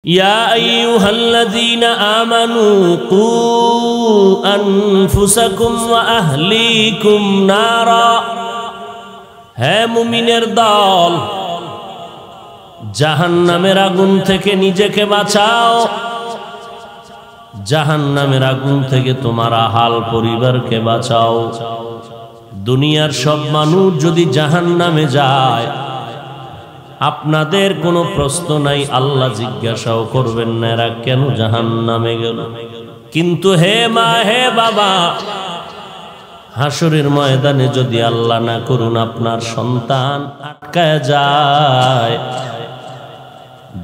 يا أيها الذين آمنوا قوا أنفسكم وأهليكم نارا হে মুমিনের দল জাহান্নামের আগুন থেকে নিজেকে বাঁচাও জাহান্নামের আগুন থেকে তোমার আহাল পরিবারকে বাঁচাও দুনিয়ার সব মানুষ যদি জাহান্নামে যায় আপনাদের কোনো প্রশ্ন নাই আল্লাহ জিজ্ঞাসাও করবেন না এরা কেন জাহান্নামে গেল কিন্তু হে মা হে বাবা হাসরের ময়দানে যদি আল্লাহ না করুন আপনার সন্তান আটকায় যায়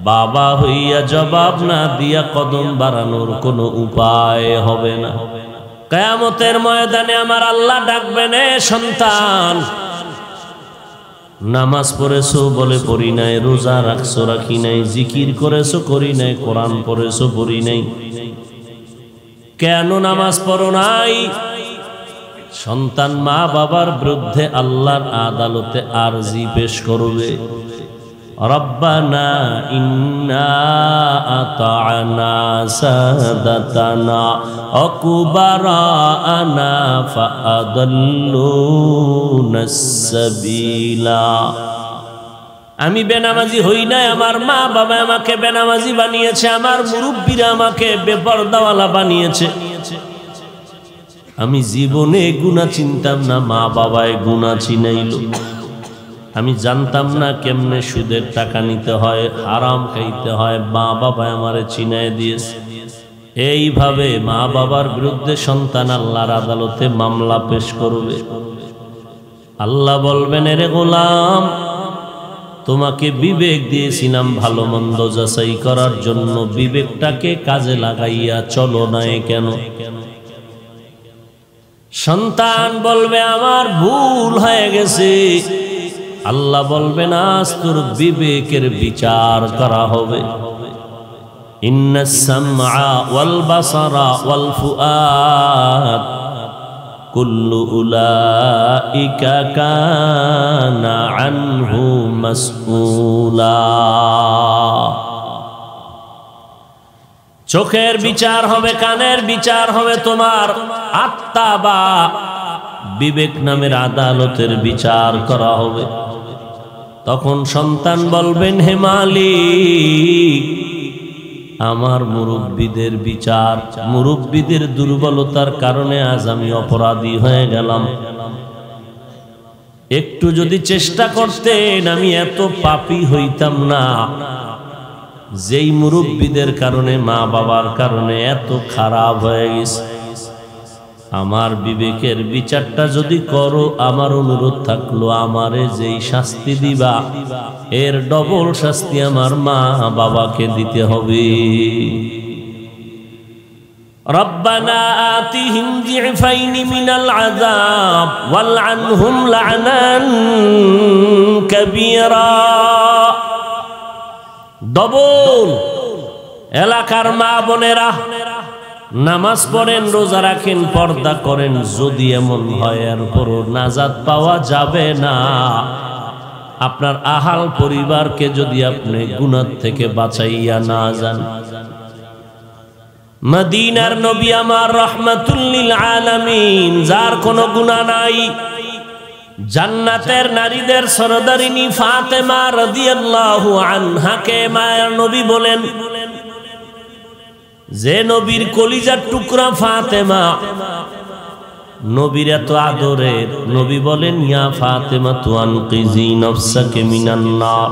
বাবা হইয়া জবাব না দিয়া কদম বাড়ানোর কোনো উপায় হবে না কিয়ামতের ময়দানে আমার আল্লাহ ডাকবেন এ সন্তান নামাজ পড়েছো বলে পড়ি নাই রোজা রাখছো রাখি নাই জিকির করেছো করি নাই কোরআন পড়েছো পড়ি নাই কেন নামাজ পড়ো নাই সন্তান মা বাবার বিরুদ্ধে আল্লাহর আদালতে আরজি পেশ করবে রব্বানা ইন্না আতা'না সাদাতানা ওয়া কুবারানা ফাআদাল্লুনাস সাবিলা আমি বেনামাজি হই নাই আমার মা বাবা আমাকে বেনামাজি বানিয়েছে আমার মুরব্বিরা আমাকে বেপরদাওয়ালা বানিয়েছে আমি জীবনে গুনাহ চিনতাম না মা বাবায় গুনাহ চিনাইলো আমি জানতাম না কেমনে সুদের টাকা নিতে হয় হারাম খাইতে হয় মা বাবা আমারে চিনায় দিয়েছে এইভাবে মা বাবার বিরুদ্ধে সন্তান আল্লাহর আদালতে মামলা পেশ করবে আল্লাহ বলবেন এরে গোলাম তোমাকে বিবেক দিয়েছিলাম ভালো মন্দ যাচাই করার জন্য বিবেকটাকে কাজে লাগাইয়া চলো না কেন সন্তান বলবে আমার ভুল হয়ে গেছে আল্লাহ বলবেন আজ তোর বিবেকের বিচার করা হবে ইন্নাস সামআ ওয়াল বাসারা ওয়াল ফুআদ কুল্লু উলাইকা কানা আনহু মাসউলা চোখের বিচার হবে কানের বিচার হবে তোমার আত্মা বা বিবেক নামের আদালতের বিচার করা হবে তখন সন্তান বলবেন হে মালিক আমার মুরব্বিদের বিচার মুরব্বিদের দুর্বলতার কারণে আজ আমি অপরাধী হয়ে গেলাম একটু যদি চেষ্টা করতেন আমি এত পাপী হইতাম না যেই মুরব্বিদের কারণে মা বাবার কারণে এত খারাপ হয়ে গেছে আমার বিবেকের বিচারটা যদি করো আমার অনুরোধ থাকলো আমারে যেই শাস্তি দিবা এর ডবল শাস্তি আমার মা বাবাকে দিতে হবে রব্বানা আতিহিম যিফাইনি মিনাল আযাব ওয়ালআনহুম লা'নান কাবীরা ডবল এলাকার মা বোনেরা নামাজ পড়েন রোজা রাখেন পর্দা করেন যদি এমন হয় এর পরও নাজাত পাওয়া যাবে না আপনার আহাল পরিবারকে যদি আপনি গুনাহ থেকে বাঁচাইয়া না যান মদিনার নবী আমার রাহমাতুল লিল আলামিন যার কোনো গুনাহ নাই জান্নাতের নারীদের সরদারিনী ফাতেমা রাদিয়াল্লাহু আনহাকে মায়ের নবী বলেন যে নবীর কলিজার টুকরা ফাতেমা নবীর এত আদরের নবী বলেন ইয়া ফাতেমা তু আনকিজি নফসাকে মিনান নার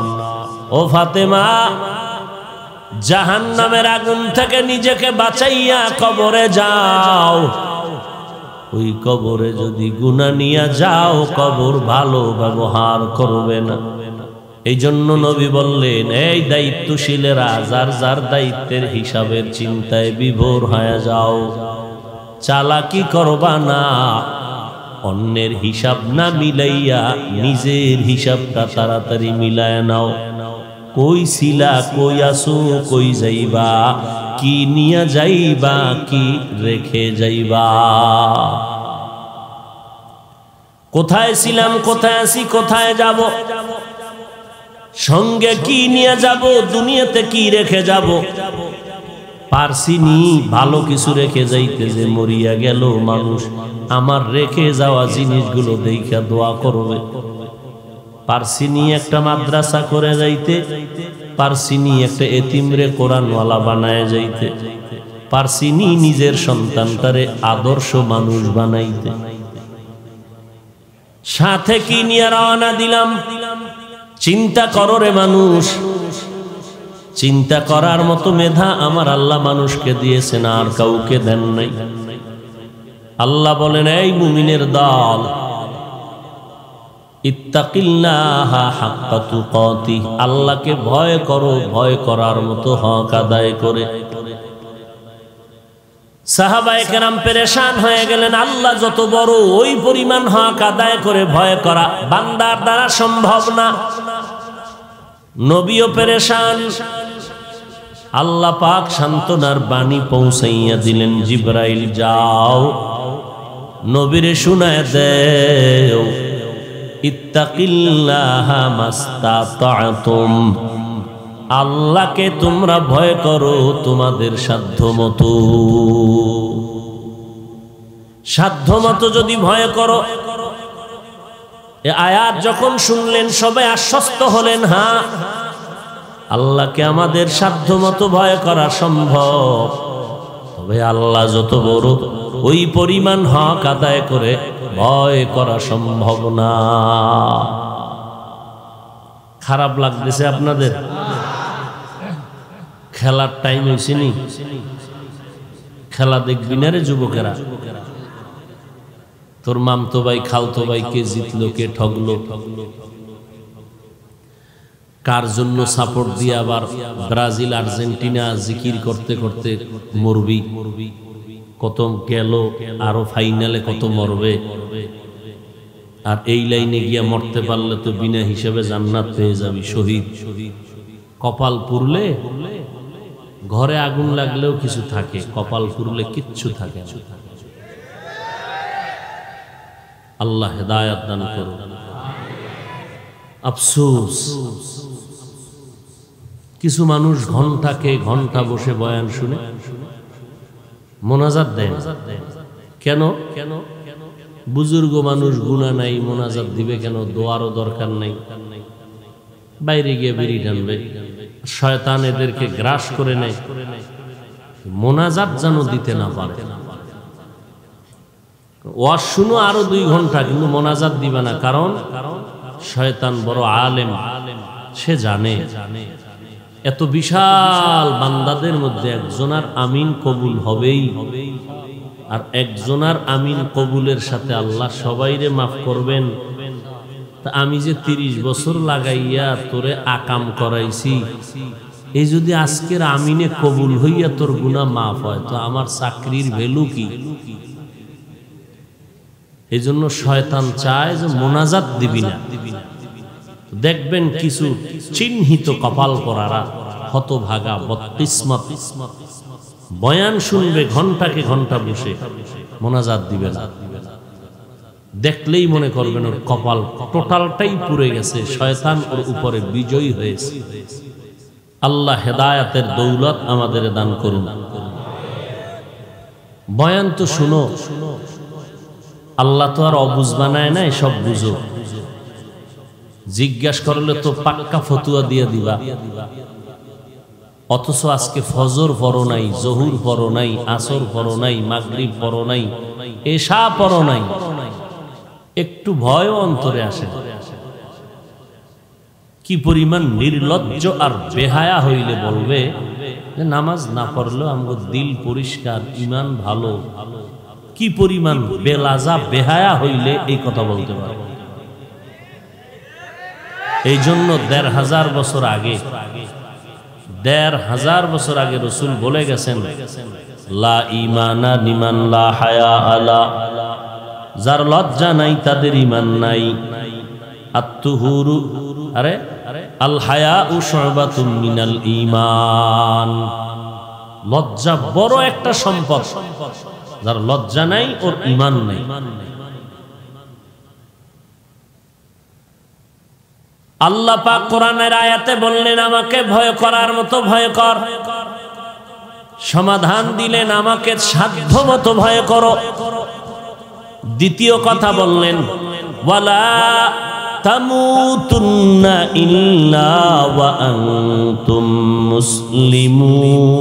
ও ফাতেমা জাহান্নামের আগুন থেকে নিজেকে বাঁচাইয়া কবরে যাও ওই কবরে যদি গুনাহ নিয়ে যাও কবর ভালো ব্যবহার করবে না এই জন্য নবী বললেন এই দায়িত্বশীলেরা যার যার দায়িত্বের হিসাবের চিন্তায় বিভোর হয়ে যাও চালাকি করবা না অন্যের হিসাব না মিলাইয়া নিজের হিসাবটা তাড়াতাড়ি মিলায় নাও কই ছিলা কই আসো কই যাইবা কি নিয়া যাইবা কি রেখে যাইবা কোথায় ছিলাম কোথায় আছি কোথায় যাব সঙ্গে কি নিয়ে যাব, দুনিয়াতে কি রেখে যাব। পারছিনি ভালো কিছু রেখে যাইতে, যে মরিয়া গেল মানুষ আমার রেখে যাওয়া জিনিসগুলো দেখা দোয়া করবে। পারছিনি একটা মাদ্রাসা করে যাইতে, পারছিনি একটা এতিমরে কোরআনওয়ালা বানায় যাইতে, পারছিনি নিজের সন্তানটারে আদর্শ মানুষ বানাইতে। সাথে কি নিয়ে রওনা দিলাম, চিন্তা করো রে মানুষ। চিন্তা করার মতো মেধা আমার আল্লাহ মানুষকে দিয়েছেন, আর কাউকে দেন নাই। আল্লাহ বলেন, এই মুমিনের দল, ইত্তাকিল্লাহা হাক্কা তুকাতিহ, আল্লাহকে ভয় করো, ভয় করার মতো হক আদায় করে। সাহাবায়ে কেরাম পেরেশান হয়ে গেলেন, আল্লাহ যত বড়, ওই পরিমাণ হক আদায় করে ভয় করা বান্দার দ্বারা সম্ভব না। নবীও পেরেশান। আল্লাহ পাক সান্ত্বনার বাণী পৌঁছাইয়া দিলেন, জিবরাইল যাও নবীরে শুনায় দেও, ইত্তাকিল্লাহা মাস্তাতাতুম, আল্লাহকে তোমরা ভয় করো তোমাদের সাধ্যমতো। সাধ্যমতো যদি ভয় করো। এ আয়াত যখন শুনলেন সবাই আশ্বস্ত হলেন, হ্যাঁ আল্লাহকে আমাদের সাধ্যমতো ভয় করা সম্ভব। তবে আল্লাহ যত বড়, ওই পরিমাণ হক আদায় করে ভয় করা সম্ভব না। খারাপ লাগতেছে আপনাদের? খেলার টাইম হয়েছে নি? খেলা দেখবি না রে যুবকেরা? তোর মামতো ভাই খালতো ভাই কে জিতলো, কে ঠগলো, কার জন্য সাপোর্ট দিয়ে আবার ব্রাজিল আর্জেন্টিনা জিকির করতে করতে মরবি। কত গেল, আরো ফাইনালে কত মরবে। আর এই লাইনে গিয়া মরতে পারলে তো বিনা হিসেবে জান্নাত পেয়ে যাবি, শহীদ। কপাল পুরলে, ঘরে আগুন লাগলেও কিছু থাকে, কপাল পুরলে কিচ্ছু থাকে না। আল্লাহ হেদায়েত দান করুন। আফসোস, কিছু মানুষ ঘন্টাকে ঘন্টা বসে বয়ান শুনে মোনাজাত দেয়। কেন? বুজুর্গ মানুষ, গুনাহ নাই, মোনাজাত দিবে কেন? দোয়ারও দরকার নাই, বাইরে গিয়ে বিড়ি টানবে। শয়তান এদেরকে গ্রাস করে নেয়, মোনাজাত যেন দিতে না পারে। ওয়াজ শুনো আরো 2 ঘন্টা, কিন্তু মোনাজাত দিবে না। কারণ শয়তান বড় আলেম, সে জানে এত বিশাল বান্দাদের মধ্যে একজনার আমিন কবুল হবেই, আর একজনার আমিন কবুলের সাথে আল্লাহ সবাইরে মাফ করবেন। তা আমি যে 30 বছর লাগাইয়া তোরে আকাম করাইছি, এই যদি আজকের আমিনে কবুল হইয়া তোর গুনাহ মাফ হয়, তো আমার চাকরির ভ্যালু কি? এই জন্য শয়তান চায় যে মোনাজাত দিবি না। দেখবেন কিছু চিহ্নিত কপাল করারা, হতভাগা, বদকিসমত, বয়ান শুনবে ঘন্টাকে ঘন্টা বসে, মোনাজাত দিবে না। দেখলেই মনে করবেন ওর কপাল টোটালটাই পুড়ে গেছে, শয়তান ওর উপরে বিজয়ী হয়েছে। আল্লাহ হেদায়েতের দৌলত আমাদের দান করুন। বয়ান তো শুনো, আল্লাহ তো আর অবুঝ বানায় নাই, সব বুঝো। জিজ্ঞাসা করলে তো পাক্কা ফতুয়া দিয়ে দিবা। অথচ আজকে ফজর পড়ো নাই, জহুর পড়ো নাই, আসর পড়ো নাই, মাগরিব পড়ো নাই, এশা পড়ো নাই, একটু ভয় অন্তরে আসে। কি পরিমাণ নির্লজ্জ আর বেহায়া হইলে বলবে যে নামাজ না পড়লেও আমগো দিল পরিষ্কার, ঈমান ভালো। কি পরিমাণ বেলাজা বেহায়া হইলে এই কথা বলতে পারে। এই জন্য 1500 বছর আগে, 1500 বছর আগে রাসূল বলে গেছেন, লা ঈমানা লিমান লা হায়া আলা, যার লজ্জা নাই তাদের ঈমান নাই। আত-তুহুরু, আরে আল হায়াউ শুবাতুম মিনাল ঈমান, লজ্জা বড় একটা সম্পদ। যার লজ্জা নাই ওর ঈমান নাই। আল্লাহ পাক কোরআনের আয়াতে বললেন আমাকে ভয় করার মতো ভয় কর, সমাধান দিলেন আমাকে সাধ্যমতো ভয় করো। দ্বিতীয় কথা বললেন ওয়ালা তামুতুন্না ইল্লা ওয়া আনতুম মুসলিমুন।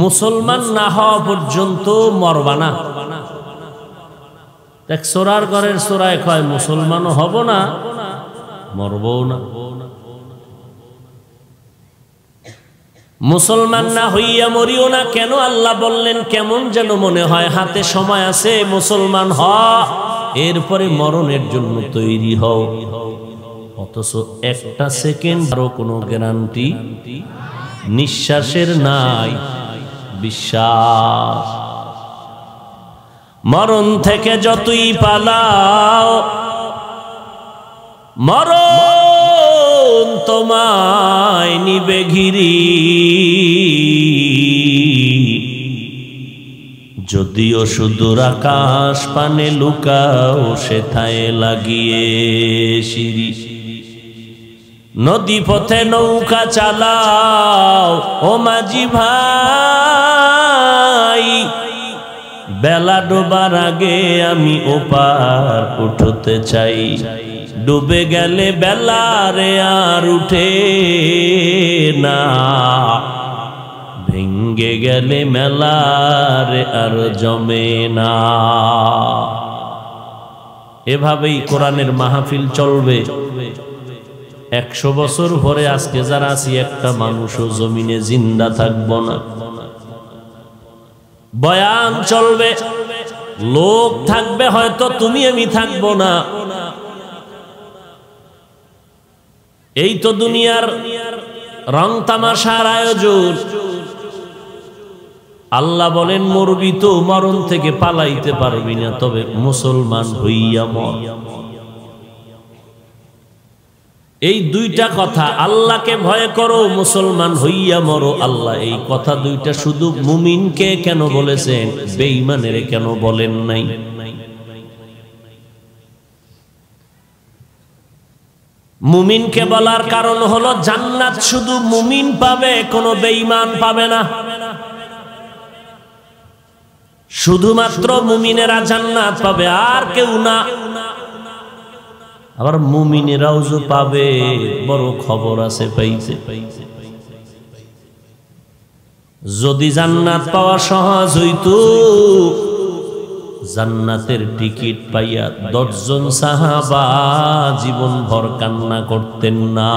মুসলমান না হওয়া পর্যন্ত মরবা না। দেখ সোরার ঘরের সোরায় কয় মুসলমানও হব না, মরবও না। মুসলমান না হইয়া মরিও না কেন আল্লাহ বললেন? কেমন যেন মনে হয় হাতে সময় আছে, মুসলমান হ, এরপরে মরণের জন্য তৈরি হও। অথচ একটা সেকেন্ডও কোনো গ্যারান্টি নিঃশ্বাসের নাই, বিশ্বাস। মরণ থেকে যতই পালাও, মরণ তোমায় নিবে ঘিরি। যদিও সুদূর আকাশ পানে লুকাও, সেথায় লাগিয়ে সিঁড়ি। নদী পথে নৌকা চালাও ও মাঝি ভাই, বেলা ডোবার আগে আমি ওপার উঠতে চাই। ডুবে গেলে বেলারে আর উঠে না, ভেঙ্গে গেলে মেলারে আর জমে না। এভাবেই কোরআনের মাহফিল চলবে 100 বছর পরে। আজকে যারা আছি একটা মানুষও জমিনে জিন্দা থাকবো না। বয়ান চলবে, লোক থাকবে, হয়তো তুমি আমি থাকবো না। এই তো দুনিয়ার রং তামাশার আয়োজন। আল্লাহ বলেন মরবি তো, মরণ থেকে পালাইতে পারবি না, তবে মুসলমান হইয়া মর। এই দুইটা কথা, আল্লাহকে ভয় করো, মুসলমান হইয়া মরো। আল্লাহ এই কথা দুইটা শুধু মুমিনকে কেন বলেছেন, বেঈমানের কেন বলেন নাই? মুমিনকে বলার কারণ হলো জান্নাত শুধু মুমিন পাবে, কোনো বেঈমান পাবে না। শুধুমাত্র মুমিনেরা জান্নাত পাবে, আর কেউ না। আবার মুমিনেরাও যে পাবে, বড় খবর আছে পাইছে। যদি জান্নাত পাওয়া সহজ হইতো, জান্নাতের টিকিট পাইয়া 10 জন সাহাবা জীবন ভর কান্না করতেন না।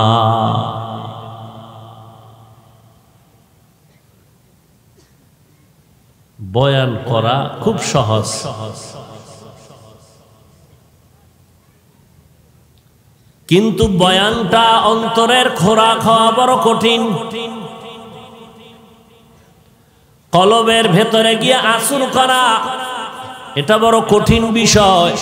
বয়ান করা খুব সহজ, কিন্তু বয়ানটা অন্তরের খোরাক হওয়া বড় কঠিন। কলবের ভেতরে গিয়ে আসর করা, এটা বড় কঠিন বিষয়।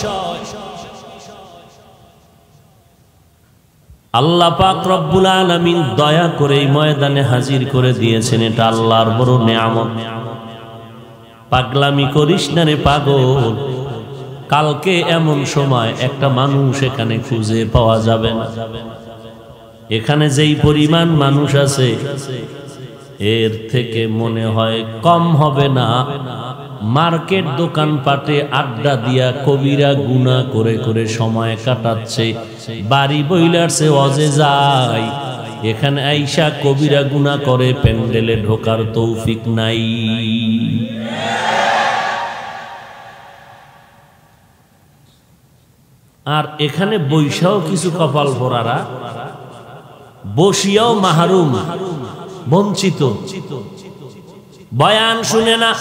আল্লাহ পাক রব্বুল আলামিন দয়া করে এই ময়দানে হাজির করে দিয়েছেন, এটা আল্লাহর বড় নেয়ামত। পাগলামি করিস না রে পাগল, কালকে এমন সময় একটা মানুষ এখানে খুঁজে পাওয়া যাবে না। এখানে যেই পরিমাণ মানুষ আছে, এর থেকে মনে হয় কম হবে না মার্কেট দোকান পাটে আড্ডা দিয়া কবিরা গুনাহ করে করে সময় কাটাচ্ছে। বাড়ি বইলারছে অজে যায়, এখানে আইসা কবিরা গুনাহ করে, প্যান্ডেলে ঢোকার তৌফিক নাই। আর এখানে বৈশাও কিছু কপাল ভরারা, বসিয়াও মাহরুম, বঞ্চিত। বয়ান শুনে না,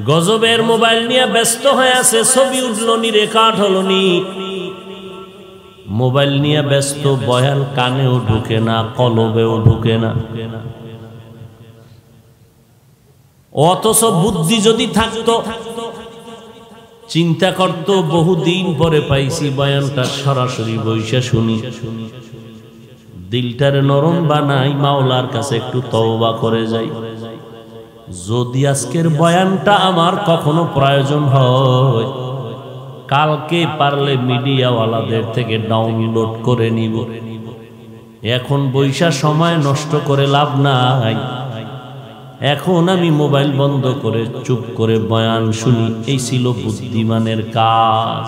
গজবের মোবাইল নিয়ে ব্যস্ত হয়ে আছে। ছবি উঠলো নি, রেকর্ড হলো নি, মোবাইল নিয়ে ব্যস্ত। বয়ান কানেও ঢুকে না, কলবেও ঢুকে না। অথচ বুদ্ধি যদি থাকতো, চিন্তা করত, বহুদিন পরে পাইছি বয়ানটা, সরাসরি বইসা শুনি। দিলটারে নরম বানাই, মাওলার কাছে একটু তওবা করে যাই। যদি আজকের বয়ানটা আমার কখনো প্রয়োজন হয়, কালকে পারলে মিডিয়াওয়ালাদের থেকে ডাউনলোড করে নিব। এখন বৈশা সময় নষ্ট করে লাভ নাই। এখন আমি মোবাইল বন্ধ করে চুপ করে বয়ান শুনি, এই ছিল বুদ্ধিমানের কাজ।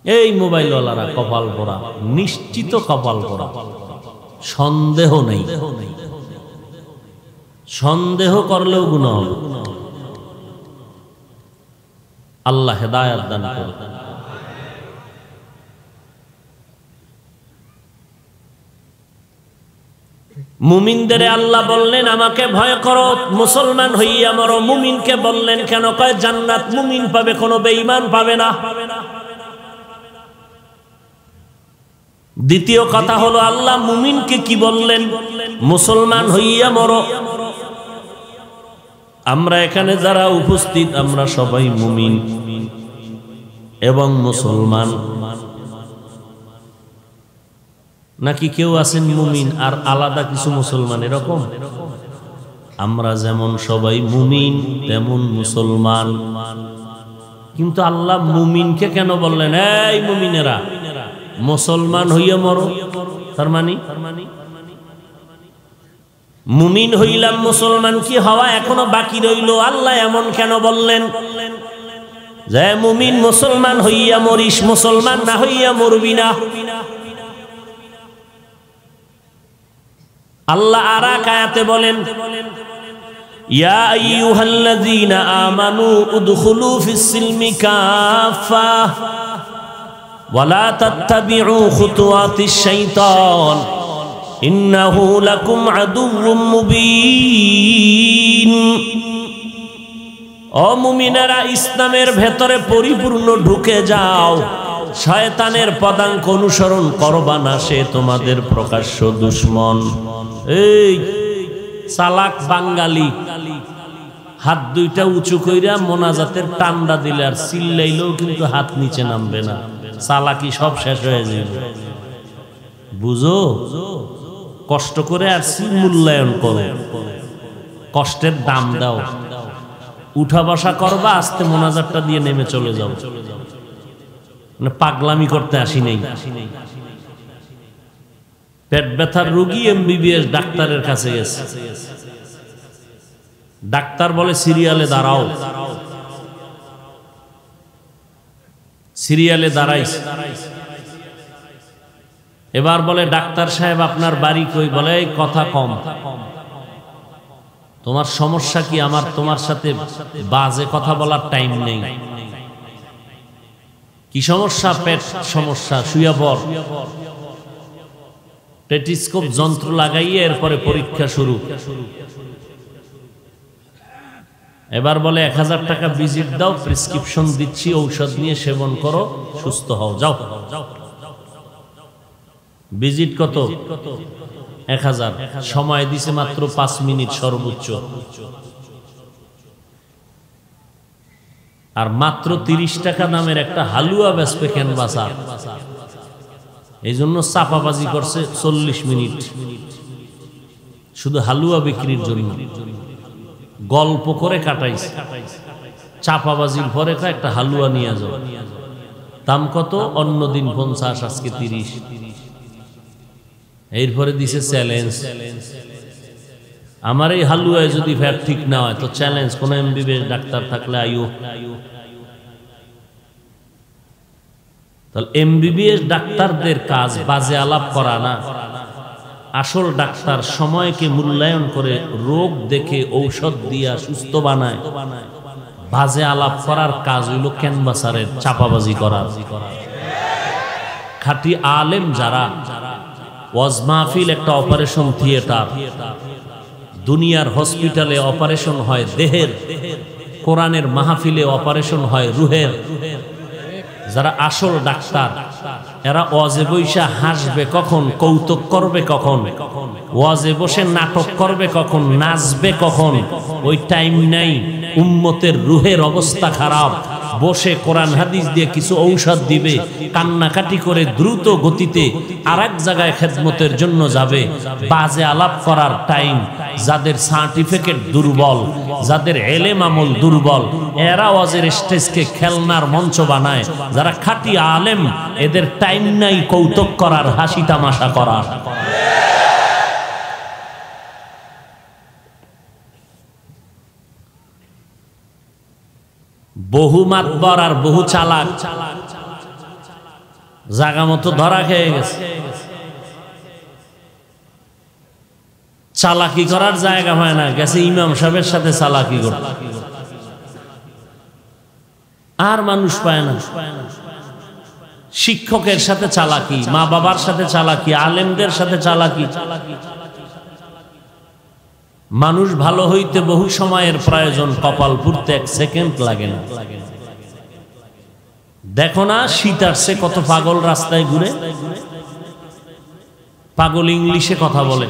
এই মোবাইলওয়ালারা কপাল পরা, নিশ্চিত কপাল পরা, সন্দেহ নেই। সন্দেহ করলেও গুনাহ হবে। আল্লাহ হেদায়েত দান করুন। মুমিনদের আল্লাহ বললেন আমাকে ভয় করো, মুসলমান হইয়া মরো। মুমিনকে বললেন কেন? কয় জান্নাত মুমিন পাবে, কোনো বেঈমান পাবে না। দ্বিতীয় কথা হলো আল্লাহ মুমিনকে কি বললেন? মুসলমান হইয়া মরো। আমরা এখানে যারা উপস্থিত আমরা সবাই মুমিন এবং মুসলমান, নাকি কেউ আছেন মুমিন আর আলাদা কিছু মুসলমান? এরকম আমরা যেমন সবাই মুমিন তেমন মুসলমান। কিন্তু আল্লাহ মুমিনকে কেন বললেন এই মুমিনেরা মুসলমান হইয়া মরো? তার মানে মুমিন হইলাম, মুসলমান কি হওয়া এখনো বাকি রইল? আল্লাহ এমন কেন বললেন যে মুমিন মুসলমান হইয়া মরিস, মুসলমান না হইয়া মরবি না? আল্লাহ আর এক আয়াতে বলেন ইয়া আইয়ুহাল্লাযীনা আমানু উদখুলু ফিস-সিলমি কাফা ওয়া লা তাত্তাবিউ খুতুওয়াতিশ শাইতান ইন্নাহু লাকুম আদুউম মুবিন। ও মুমিনেরা, ইসলামের ভেতরে পরিপূর্ণ ঢুকে যাও, শয়তানের পদাঙ্ক অনুসরণ করবা না, সে তোমাদের প্রকাশ্য দুশমন। এই চালাক বাঙালি হাত দুইটা উঁচু কইরা মোনাজাতের টান্ডা দিলে আর চিল্লাইলেও কিন্তু হাত নিচে নামবে না, চালাকি সব শেষ হয়ে যাবে। বুঝো, কষ্ট করে আর মূল্যায়ন করো, কষ্টের দাম দাও। উঠা বসা করবা, আস্তে মোনাজাতটা দিয়ে নেমে চলে যাও। পাগলামি করতে আসি নেই। পেট ব্যথার রোগী এমবিবিএস ডাক্তারের কাছে গেছে। ডাক্তার বলে সিরিয়ালে দাঁড়াও। সিরিয়ালে দাঁড়াইছে। এবার বলে ডাক্তার সাহেব আপনার বাড়ি কই? বলে এই কথা কম, তোমার সমস্যা কি? আমার তোমার সাথে বাজে কথা বলার টাইম নেই। কি সমস্যা? পেট সমস্যা, শুয়ে পড়। টেটিস্কোপ যন্ত্র লাগাইয়ে এরপরে পরীক্ষা শুরু। এবার বলে 1000 টাকা ভিজিট দাও, প্রেসক্রিপশন দিচ্ছি, ঔষধ নিয়ে সেবন করো, সুস্থ হও, যাও। ভিজিট কত? 1000। সময় দিছে মাত্র 5 মিনিট সর্বোচ্চ। আর মাত্র 30 টাকা দামের একটা হালুয়া বেচবে ক্যানভাসার। এই জন্য চাপাবাজি করছে 40 মিনিট শুধু হালুয়া বিক্রির জন্য। গল্প করে কাটাইছে। চাপাবাজির পরে একটা হালুয়া নিয়ে যাও। দাম কত? অন্যদিন 50, আজকে 30। এরপরে দিছে চ্যালেঞ্জ, আমার এই হালুয়ায় যদি ফ্যাট ঠিক না হয় তো চ্যালেঞ্জ, কোন এমবিবিএস ডাক্তার থাকলে আইও। তাহলে এমবিবিএস ডাক্তারদের কাজ বাজে আলাপ করা না। আসল ডাক্তার সময়কে মূল্যায়ন করে রোগ দেখে ঔষধ দিয়া সুস্থ বানায়। বাজে আলাপ করার কাজ হইল ক্যানভাসারের চাপাবাজি করার। খাঁটি আলেম যারা, ওয়াজ মাহফিল একটা অপারেশন থিয়েটার। দুনিয়ার হসপিটালে অপারেশন হয় দেহের, কোরআনের মাহফিলে অপারেশন হয় রুহের। যারা আসল ডাক্তার এরা ওয়াজে বসে হাসবে কখন, কৌতুক করবে কখন, ওয়াজে বসে নাটক করবে কখন, নাচবে কখন, ওই টাইম নাই। উম্মতের রুহের অবস্থা খারাপ, বসে কোরআন হাদিস দিয়ে কিছু ঔষধ দিবে, কান্নাকাটি করে দ্রুত গতিতে আরেক জায়গায় খেদমতের জন্য যাবে। বাজে আলাপ করার টাইম, যাদের সার্টিফিকেট দুর্বল, যাদের এলেম আমল দুর্বল, এরা ওয়াজের স্টেজকে খেলনার মঞ্চ বানায়। যারা খাঁটি আলেম, এদের টাইম নাই কৌতুক করার, হাসি তামাশা করার। বহু মাতবর আর বহু চালাক জায়গা মতো ধরা খেয়ে গেছে। চালাকি করার জায়গা হয় না, গেছে ইমাম সাহেবের সাথে চালাকি করতে, আর মানুষ পায় না। শিক্ষকের সাথে চালাকি, মা বাবার সাথে চালাকি, আলেমদের সাথে চালাকি। মানুষ ভালো হইতে বহু সময়ের প্রয়োজন, কপাল পুড়তে 1 সেকেন্ড লাগে না। দেখো না শীত আসছে, কত পাগল রাস্তায় ঘুরে। পাগল ইংলিশে কথা বলে,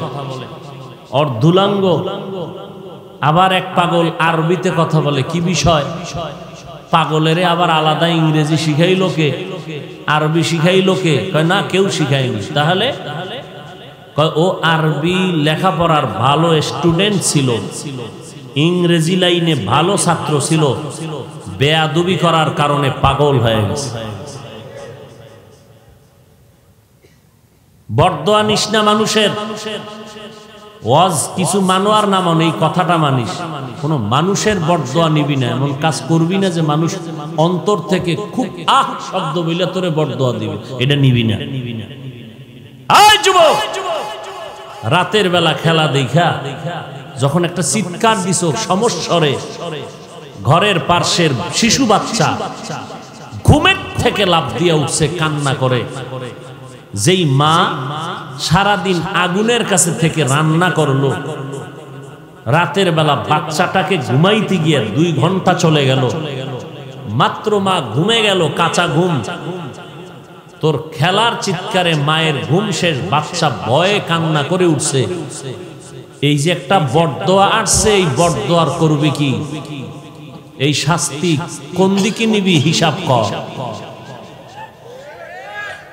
অর্ধুলাঙ্গ। আবার এক পাগল আরবিতে কথা বলে। কি বিষয়? পাগলের আবার আলাদা ইংরেজি শিখাইলো কে, আরবি শিখাইলো কে? কয় না, কেউ শিখায়নি। তাহলে ও আরবি লেখাপড়ার ভালো স্টুডেন্ট ছিল, ইংরেজি লাইনে ভালো ছাত্র ছিল, বেয়াদবি করার কারণে পাগল হয়ে গেছে। বরদোয়া নিস না মানুষের, ওয়াজ কিছু মানো আর না মানো, এই কথাটা মানিস। কোন মানুষের বরদোয়া নিবি না, এমন কাজ করবি না যে মানুষ অন্তর থেকে খুব আহ শব্দ বইলে তোরে বরদোয়া দিবে, এটা নিবি না। আয় যুবক, রাতের বেলা খেলা দেখা যখন একটা চিৎকার দিছ সমস্বরে, ঘরের পার্শ্বের শিশু বাচ্চা ঘুমের থেকে লাফ দিয়ে উঠছে, কান্না করে। যেই মা সারাদিন আগুনের কাছে থেকে রান্না করলো, রাতের বেলা বাচ্চাটাকে ঘুমাইতে গিয়ে 2 ঘন্টা চলে গেল, মাত্র মা ঘুমে গেল, কাঁচা ঘুম। তোর খেলার চিৎকারে মায়ের ঘুম শেষ, বাচ্চা ভয়ে কান্না করে উঠছে। এই যে একটা বরদোয়া আসছে, এই বরদোয়ার করবি কি? এই শাস্তি কোন দিকে নিবি হিসাব কর।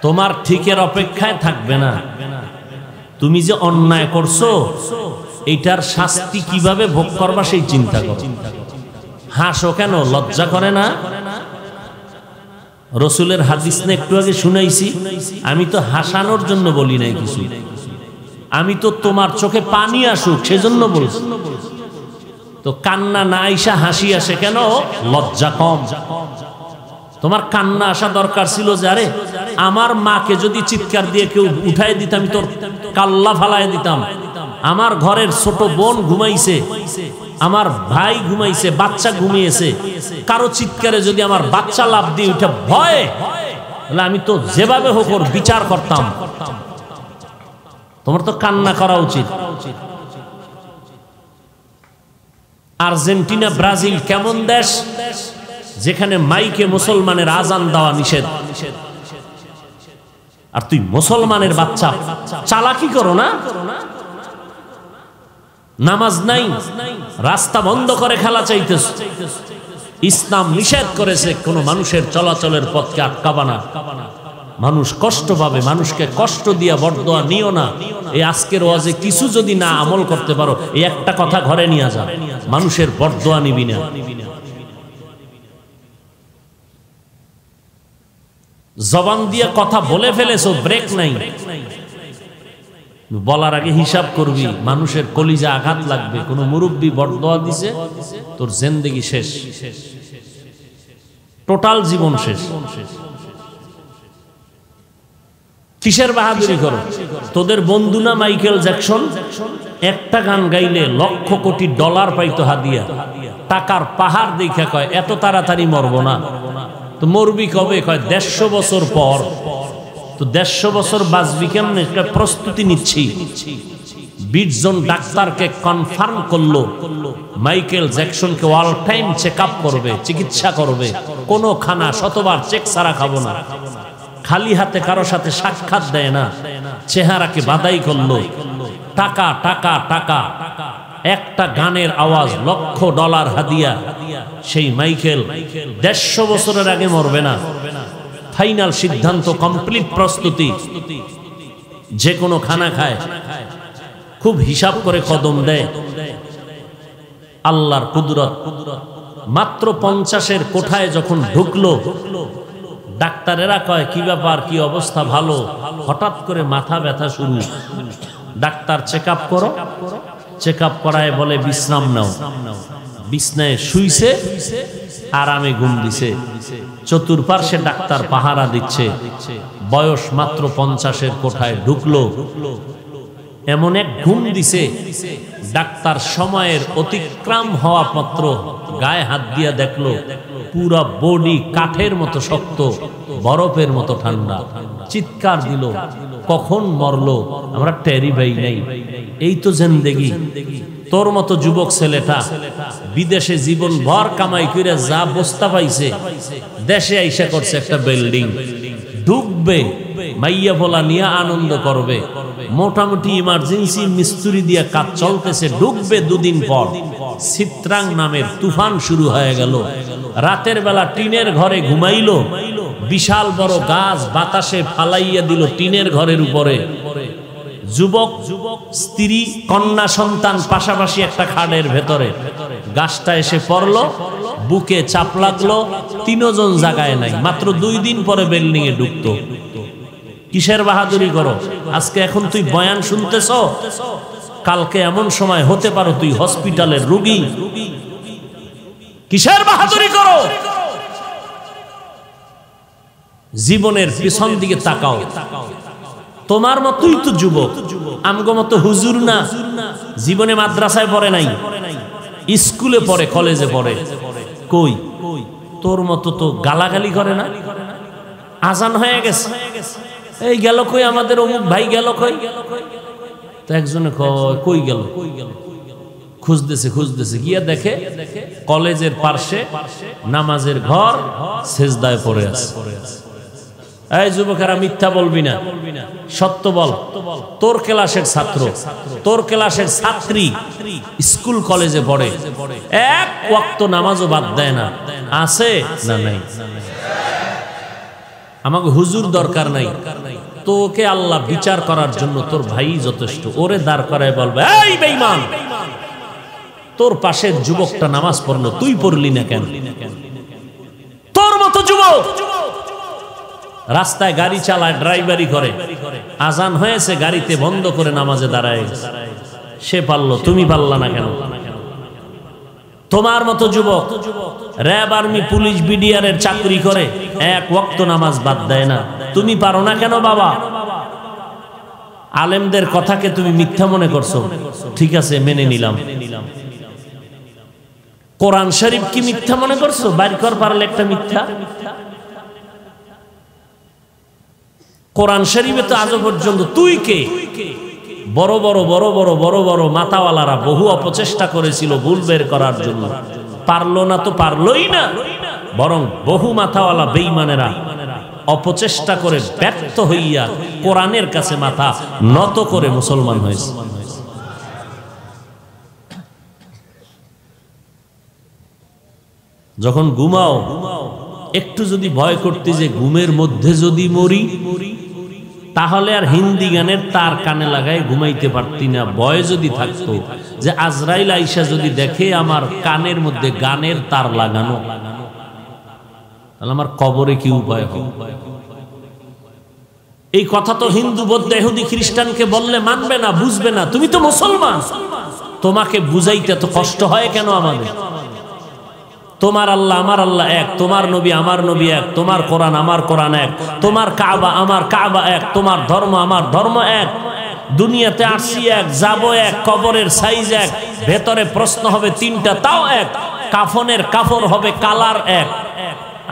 তোমার ঠিকের অপেক্ষায় থাকবে না। তুমি যে অন্যায় করছো, এইটার শাস্তি কিভাবে ভোগ করবা সেই চিন্তা করো। হাসো কেন? লজ্জা করে না? রসুলের হাদিস না একটু আগে শুনাইছি, আমি তো হাসানোর জন্য বলি নাই কিছু, আমি তো তোমার চোখে পানি আসুক সেজন্য বলছি। তো কান্না না আইসা হাসি আসে কেন? লজ্জা কম। তোমার কান্না আসা দরকার ছিল যে আরে আমার মাকে যদি চিৎকার দিয়ে কেউ উঠাই দিতাম, তোর কাল্লা ফালাই দিতাম। আমার ঘরের ছোট বোন ঘুমাইছে, আমার ভাই ঘুমাইছে, বাচ্চা ঘুমিয়েছে, কারো চিৎকারে যদি আমার বাচ্চা লাফ দিয়ে উঠে ভয়, তাহলে আমি তো যেভাবে হোক ওর বিচার করতাম। তোমার তো কান্না করা উচিত। আর্জেন্টিনা, ব্রাজিল কেমন দেশ, যেখানে মাইকে মুসলমানের আজান দেওয়া নিষেধ, আর তুই মুসলমানের বাচ্চা চালাকি করো না। নামাজ নাই, রাস্তা বন্ধ করে খেলা চাইতেছ। ইসলাম নিষেধ করেছে কোন মানুষের চলাচলের পথকে আটকাবা না। মানুষ কষ্ট পাবে, মানুষকে কষ্ট দিয়া বরদোয়া নিও না। এই আজকের ওয়াজে কিছু যদি না আমল করতে পারো, এই একটা কথা ঘরে নিয়ে যা, মানুষের বরদোয়া নিবি না। জবান দিয়ে কথা বলে ফেলেছো, ব্রেক নাই, বলার আগে হিসাব করবি। মানুষের কলিজা আঘাত লাগবে। কোন মুরব্বী বরদোয়া দিছে, তোর জিন্দেগি শেষ, টোটাল জীবন শেষ। কিসের বাহাদুরি করো? তোদের বন্ধু না মাইকেল জ্যাকসন? একটা গান গাইলে লক্ষ কোটি ডলার পাইতো হাদিয়া। টাকার পাহাড় দেখা কয় এত তাড়াতাড়ি মরব না। তো মরবি কবে? কয় 150 বছর পর। তো 150 বছর বাঁচবি কেমনে? প্রস্তুতি নিচ্ছি। 20 জন ডাক্তারকে কনফার্ম করলো মাইকেল জ্যাকসনকে অল টাইম চেক আপ করবে, চিকিৎসা করবে, কোনো খানা শতবার চেক ছাড়া খাবো না। খালি হাতে কারো সাথে সাক্ষাৎ দেয় না, চেহারাকে বাদাই করলো। টাকা টাকা টাকা, একটা গানের আওয়াজ লক্ষ ডলার হাদিয়া। সেই মাইকেল 150 বছরের আগে মরবে না। ফাইনাল সিদ্ধান্ত, কমপ্লিট প্রস্তুতি, যে কোনো খানা খায়, খুব হিসাব করে কদম দেয়। আল্লাহর কুদরত, মাত্র 50-এর কোঠায় যখন ঢুকলো, ডাক্তারেরা কয় কি ব্যাপার, কি অবস্থা, ভালো? হঠাৎ করে মাথা ব্যথা শুরু। ডাক্তার চেক আপ করো, চেক আপ করায় বলে বিশ্রাম নাও। বিছনায় শুইছে, আরামে ঘুম দিছে। চতুর্পার্শ্বে ডাক্তার পাহারা দিচ্ছে। বয়স মাত্র 50-এর কোঠায় ঢুকলো, এমন এক ঘুম দিছে, ডাক্তার সময়ের অতিক্রম হওয়া মাত্র গায়ে হাত দিয়া দেখলো পুরা বডি কাঠের মতো শক্ত, বরফের মতো ঠান্ডা। চিৎকার দিল, কখন মরলো আমরা টেরি পাই নাই। এই তো জিন্দেগি। তোর মতো যুবক ছেলেটা বিদেশে জীবন ভর কামাই করে যা বস্তা পাইছে, দেশে আইসা করছে একটা বিল্ডিং, ঢুকবে, মাইয়া বলা নিয়ে আনন্দ করবে, মোটামুটি ইমার্জেন্সি মিস্ত্রি দিয়ে কাজ চলতেছে, ঢুকবে 2 দিন পর চিত্রাং নামের তুফান শুরু হয়ে গেল। রাতের বেলা টিনের ঘরে ঘুমাইলো, বিশাল বড় গাছ বাতাসে ফালাইয়া দিল টিনের ঘরের উপরে। যুবক, স্ত্রী, কন্যা সন্তান পাশাপাশি একটা খাটের ভেতরে। গাছটা এসে পড়লো, বুকে চাপ লাগলো, 3 জন জায়গায় নাই। মাত্র 2 দিন পরে বিল্ডিং এ ঢুকতো। কিসের বাহাদুরি করো? আজকে এখন তুই বয়ান শুনতেছ, কালকে এমন সময় হতে পারো তুই হসপিটালের রোগী। কিসের বাহাদুরি করো? জীবনের পিছন দিকে তাকাও। তোমার মতোই তো যুবক, আমগো মতো হুজুর না, জীবনে মাদ্রাসায় পড়ে নাই, স্কুলে পড়ে, কলেজে পড়ে। কই তোর মতো তো গালাগালি করে না। আজান হয়ে গেছে, এই গেল কই আমাদের অমুক ভাই, গেল কই? তো একজনে কই গেল, খুঁজতেছে খুঁজতেছে, গিয়া দেখে কলেজের পার্শ্বে নামাজের ঘর, সেজদায় পড়ে আছে। এই যুবকেরা মিথ্যা বলবি না, সত্য বল। তোর ক্লাসের ছাত্র, তোর ক্লাসের ছাত্রী স্কুল কলেজে পড়ে, 1 ওয়াক্ত নামাজও বাদ দেয় না, আছে না নাই? আমাকে হুজুর দরকার নাই, তোকে আল্লাহ বিচার করার জন্য তোর ভাই যথেষ্ট। ওরে দাঁড় করায় বলবে, এই বেঈমান, তোর পাশের যুবকটা নামাজ পড়লো, তুই পড়লি না কেন? তোর মতো যুবক রাস্তায় গাড়ি চালায়, ড্রাইভারি করে, আজান হয়েছে গাড়িতে বন্ধ করে নামাজে দাঁড়ায়, সে পারলো, তুমি পারলা না কেন? তোমার মতো যুবক র্যাব, আর্মি, পুলিশ, বিডিআর এর চাকরি করে, 1 ওয়াক্ত নামাজ বাদ দেয় না, তুমি পারো না কেন? বাবা, আলেমদের কথাকে তুমি মিথ্যা মনে করছো, ঠিক আছে মেনে নিলাম। কোরআন শরীফ কি মিথ্যা মনে করছো? বাইর কর পারলে একটা মিথ্যা। কোরআন শরীফে তো আজ পর্যন্ত তুই কে? বড় বড় বড় বড় বড় বড় মাতাওয়ালারা বহু অপচেষ্টা করেছিল ভুল বের করার জন্য, পারলো না তো পারলোই না, বরং বহু মাথাওয়ালা বেঈমানেরা অপচেষ্টা করে ব্যর্থ হইয়া কোরআনের কাছে মাথা নত করে মুসলমান হয়েছে। যখন ঘুমাও একটু যদি ভয় করতে যে ঘুমের মধ্যে যদি মরি, তাহলে আর হিন্দি গানের তার কানে লাগায় ঘুমাইতে পারতি না। ভয় যদি থাকতো যে আজরাইল আইসা যদি দেখে আমার কানের মধ্যে গানের তার লাগানো, তাহলে আমার কবরে কি উপায় হবে? এই কথা তো হিন্দু, বৌদ্ধ, ইহুদি, খ্রিস্টানকে বললে মানবে না, বুঝবে না। তুমি তো মুসলমান, তোমাকে বুঝাইতে তো কষ্ট হয় কেন আমাদের? তোমার আল্লাহ আমার আল্লাহ এক, তোমার নবী আমার নবী এক, তোমার কোরআন আমার কোরআন এক, তোমার কাবা আমার কাবা এক, তোমার ধর্ম আমার ধর্ম এক, দুনিয়াতে আসছি এক, যাবো এক, কবরের সাইজ এক, ভেতরে প্রশ্ন হবে 3টা তাও এক, কাফনের কাফর হবে কালার এক।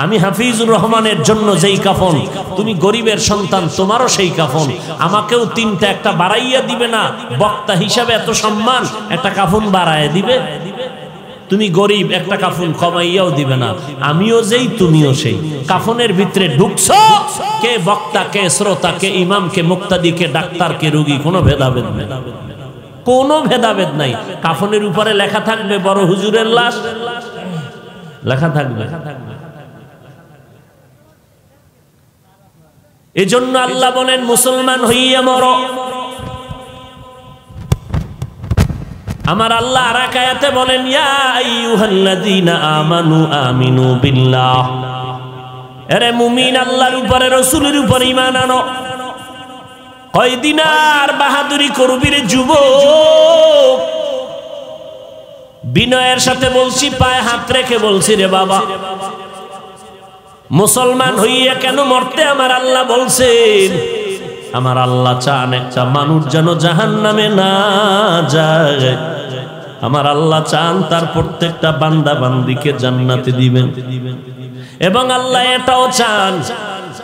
আমি হাফিজুর রহমানের জন্য যেই কাফন, তুমি গরিবের সন্তান তোমারও সেই কাফন, আমাকেও 3টা, একটা বাড়াইয়া দিবে না? বক্তা হিসাবে এত সম্মান, একটা কাফন বাড়াইয়া দিবে? তুমি গরিব, একটা কাফন কমাইয়াও দিবে না। আমিও যেই তুমিও সেই। কাফনের ভিতরে ঢুকছো, কে বক্তা, কে শ্রোতা, কে ইমাম, কে মুক্তাদি, কে ডাক্তার, কে রোগী, কোনো ভেদাভেদ নেই, কোনো ভেদাভেদ নাই। কাফনের উপরে লেখা থাকবে বড় হুজুরের লাশ, লেখা থাকবে। এজন্য আল্লাহ বলেন মুসলমান হইয়া মরো। আমার আল্লাহ আর এক আয়াতে বলেন ইয়া আইয়ুহাল্লাযীনা আমানু আমিনু বিল্লাহ, আরে মুমিন আল্লাহর উপরে রাসূলের উপরে ঈমান আনো। কয়দিন আর বাহাদুরি করবি রে যুবক, বিনয়ের সাথে বলছি, পায়ে হাত রেখে বলছি রে বাবা, মুসলমান হইয়া কেন মরতে আমার আল্লাহ বলছেন? আমার আল্লাহ চান একটা মানুষ যেন জাহান্নামে না যায়। আমার আল্লাহ চান তার প্রত্যেকটা বান্দা বান্দিকে জান্নাতে দিবেন, এবং আল্লাহ এটাও চান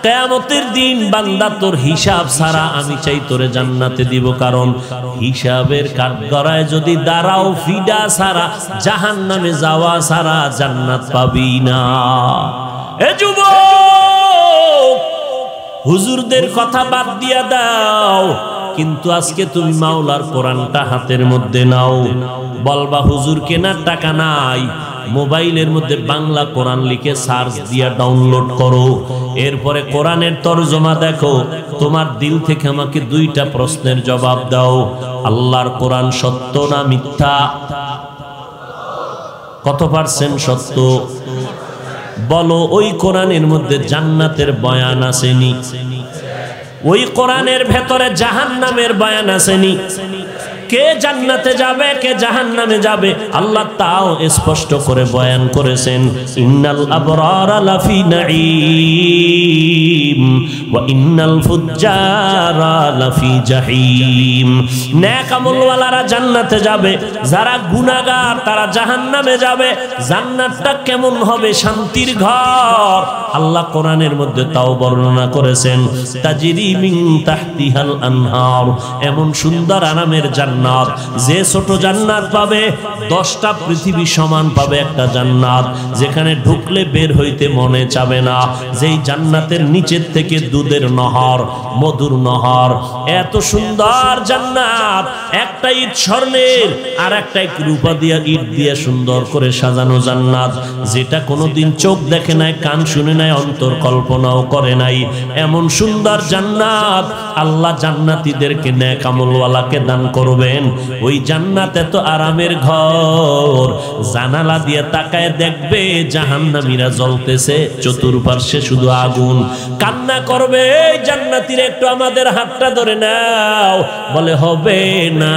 কিয়ামতের দিন বান্দা তোর হিসাব ছাড়া আমি চাই তোরে জান্নাতে দিব। কারণ হিসাবের কাঠগড়ায় যদি দাঁড়াও, ফিডা ছাড়া জাহান্নামে যাওয়া ছাড়া জান্নাত পাবি না। এ যুবক, হুজুরদের কথা বাদ দিয়া দাও, কিন্তু আজকে তুমি মাওলার কোরআনটা হাতের মধ্যে নাও। বলবা হুজুর কেনার টাকা নাই, মোবাইলের মধ্যে বাংলা কোরআন লিখে সার্চ দিয়া ডাউনলোড করো, এরপরে কোরআনের তরজমা দেখো। তোমার দিল থেকে আমাকে দুইটা প্রশ্নের জবাব দাও, আল্লাহর কোরআন সত্য না মিথ্যা? কত পার্সেন্ট সত্য বলো? ওই কোরআনের মধ্যে জান্নাতের বয়ান আসেনি? ওই কোরআনের ভেতরে জাহান্নামের বয়ান আসেনি? কে জান্নাতে যাবে কে জাহান্নামে যাবে আল্লাহ তাও স্পষ্ট করে বয়ান করেছেন। ইন্নাল আবরারা লাফি নাঈম ওয়া ইন্নাল ফুজ্জারা লাফি জাহিম। নেক আমলওয়ালারা জান্নাতে যাবে, যারা গুনাহগার তারা জাহান্নামে যাবে। জান্নাতটা কেমন হবে? শান্তির ঘর। আল্লাহ কোরআনের মধ্যে তাও বর্ণনা করেছেন, তাজরি মিন তাহতিহাল আনহার, এমন সুন্দর আরামের জান্নাত, যে ছোট জান্নাত পাবে 10টা পৃথিবী সমান পাবে একটা জান্নাত, যেখানে ঢুকলে বের হইতে মনে চাবে না। যেই জান্নাতের নিচের থেকে দুধের নহর, মধুর নহর, এত সুন্দর জান্নাত। একটা ইট স্বর্ণের আর একটা রূপা দিয়া ইট দিয়ে সুন্দর করে সাজানো জান্নাত, যেটা কোনোদিন চোখ দেখে নাই, কান শুনে নাই, অন্তর কল্পনাও করে নাই। এমন সুন্দর জান্নাত আল্লাহ জান্নাতীদেরকে নেক আমলওয়ালাকে দান করবেন। ওই জান্নাত এত আরামের ঘর, জানালা দিয়ে তাকায় দেখবে জাহান্নামীরা জ্বলতেছে, চতুর্পার্শ্বে শুধু আগুন। কান্না করবে, এই জান্নাতীরা একটু আমাদের হাতটা ধরে নাও। বলে হবে না,